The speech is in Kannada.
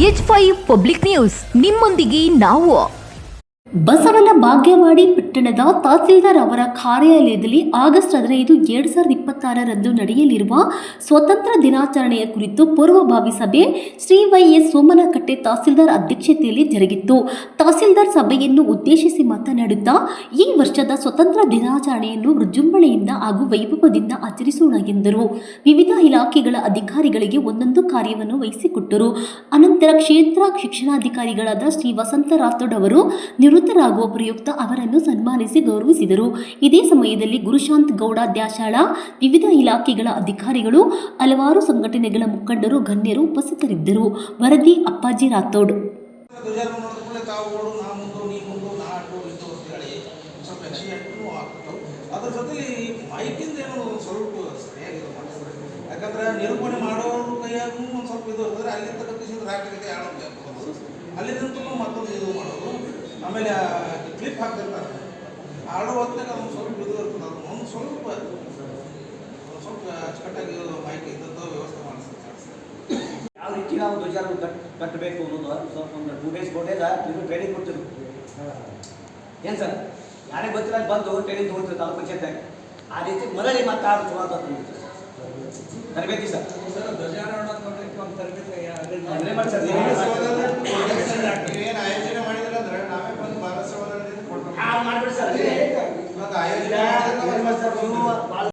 H5 ಪಬ್ಲಿಕ್ ನ್ಯೂಸ್ ನಿಮ್ಮೊಂದಿಗೆ ನಾವು. ಬಸವನ ಬಾಗೇವಾಡಿ ಪಟ್ಟಣದ ತಹಸೀಲ್ದಾರ್ ಅವರ ಕಾರ್ಯಾಲಯದಲ್ಲಿ ಆಗಸ್ಟ್ 15, 2026ರಂದು ನಡೆಯಲಿರುವ ಸ್ವತಂತ್ರ ದಿನಾಚರಣೆಯ ಕುರಿತು ಪೂರ್ವಭಾವಿ ಸಭೆ ಶ್ರೀ ವೈ.ಎಸ್. ಸೋಮನಕಟ್ಟೆ ತಹಸೀಲ್ದಾರ್ ಅಧ್ಯಕ್ಷತೆಯಲ್ಲಿ ಜರುಗಿತು. ತಹಸೀಲ್ದಾರ್ ಸಭೆಯನ್ನು ಉದ್ದೇಶಿಸಿ ಮಾತನಾಡುತ್ತಾ, ಈ ವರ್ಷದ ಸ್ವತಂತ್ರ ದಿನಾಚರಣೆಯನ್ನು ವಿಜೃಂಭಣೆಯಿಂದ ಹಾಗೂ ವೈಭವದಿಂದ ಆಚರಿಸೋಣ ಎಂದರು. ವಿವಿಧ ಇಲಾಖೆಗಳ ಅಧಿಕಾರಿಗಳಿಗೆ ಒಂದೊಂದು ಕಾರ್ಯವನ್ನು ವಹಿಸಿಕೊಟ್ಟರು. ಅನಂತರ ಕ್ಷೇತ್ರ ಶಿಕ್ಷಣಾಧಿಕಾರಿಗಳಾದ ಶ್ರೀ ವಸಂತ ರಾಥೋಡ್ ಅವರು ನಿವೃತ್ತರಾಗುವ ಪ್ರಯುಕ್ತ ಅವರನ್ನು ಸನ್ಮಾನಿಸಿ ಗೌರವಿಸಿದರು. ಇದೇ ಸಮಯದಲ್ಲಿ ಗುರುಶಾಂತ್ ಗೌಡ ದ್ಯಾಶಾಳ, ವಿವಿಧ ಇಲಾಖೆಗಳ ಅಧಿಕಾರಿಗಳು, ಹಲವಾರು ಸಂಘಟನೆಗಳ ಮುಖಂಡರು, ಗಣ್ಯರು ಉಪಸ್ಥಿತರಿದ್ದರು. ವರದಿ ಅಪ್ಪಾಜಿ ರಾಥೋಡ್. ಯಾಕಂದ್ರೆ ನಿರೂಪಣೆ ಮಾಡೋರು ಕೈಯಾಗೂ ಒಂದು ಸ್ವಲ್ಪ ಇದು ಇರ್ತದೆ, ಅಲ್ಲಿ ತಗೊಂಡು ರಾತ್ರಿ ಅಲ್ಲಿಂದ ಮತ್ತೊಂದು ಇದು ಮಾಡೋದು, ಆಮೇಲೆ ಕ್ಲಿಪ್ ಹಾಕ್ತಿರ್ತಾರೆ ಆಡೋ ಹೊತ್ತಿನಾಗ ಅದೊಂದು ಸ್ವಲ್ಪ ಇದು ಇರ್ತದೆ, ಅದು ಒಂದು ಸ್ವಲ್ಪ ಅಚ್ಚುಕಟ್ಟಾಗಿ ಮಾಹಿತಿ ಇದ್ದದ್ದು ವ್ಯವಸ್ಥೆ ಮಾಡಿಸ್ತಾರೆ. ಯಾವ ರೀತಿ ನಾವು ಧ್ವಜಾರ ಕಟ್ಟಬೇಕು ಅನ್ನೋದು ಸ್ವಲ್ಪ ಒಂದು 2 days 4 days ನೀವು ಟ್ರೈನಿಂಗ್ ಕೊಡ್ತೀವಿ. ಏನು ಸರ್, ಯಾರೇ ಗೊತ್ತಿಲ್ಲ ಬಂದು ಟ್ರೈನಿಂಗ್ ತೊಗೊಳ್ತೀವಿ ತಾಲೂಕು ಪಂಚಾಯತ್ನಾಗ. ಆ ರೀತಿ ಮೊದಲೇ ಮತ್ತೆ ಆರು ಚಲೋ ತರಬೇತಿ ಸರ್. ಧ್ವಜಾರೋಹಣ ಮಾಡಲಿಕ್ಕೆ ಒಂದು ತರಬೇತಿ ನೀವೇನು ಆಯೋಜನೆ ಮಾಡಿದ್ರೆ ಅಂದ್ರೆ ನಾವೇ ಬಂದು ಭಾರತ ಸಂವಿಧಾನದಿಂದ ಕೊಡ್ತೀವಿ. ಮಾಡ್ಬಿಡಿ ಸರ್. ಆಯೋಜನೆ